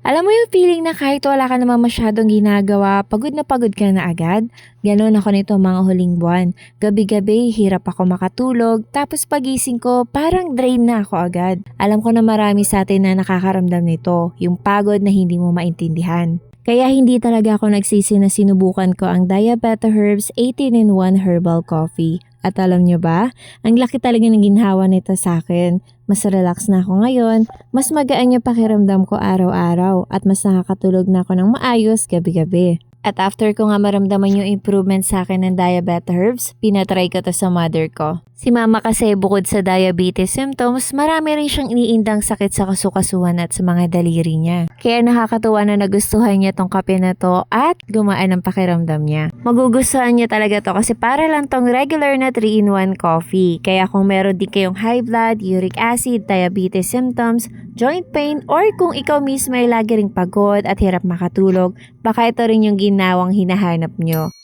Alam mo yung feeling na kahit wala ka naman masyadong ginagawa, pagod na pagod ka na agad? Ganon ako nito mga huling buwan. Gabi-gabi, hirap ako makatulog, tapos pagising ko, parang drain na ako agad. Alam ko na marami sa atin na nakakaramdam nito, yung pagod na hindi mo maintindihan. Kaya hindi talaga ako nagsisi na sinubukan ko ang Diabeta Herbs 18-in-1 Herbal Coffee. At alam nyo ba, ang laki talaga ng ginhawa nito sa akin. Mas relax na ako ngayon, mas magaan yung pakiramdam ko araw-araw at mas nakakatulog na ako ng maayos gabi-gabi. At after ko nga maramdaman yung improvement sa akin ng Diabeta Herbs, pinatry ko to sa mother ko. Si mama kasi bukod sa diabetes symptoms, marami rin siyang iniindang sakit sa kasukasuhan at sa mga daliri niya. Kaya nakakatuwa na nagustuhan niya tong kape na to at gumaan ang pakiramdam niya. Magugustuhan niya talaga to kasi para lang tong regular na 3-in-1 coffee. Kaya kung meron din kayong high blood, uric acid, diabetes symptoms, joint pain, or kung ikaw mismo ay lagi ring pagod at hirap makatulog, baka ito rin yung ginawang hinahanap nyo.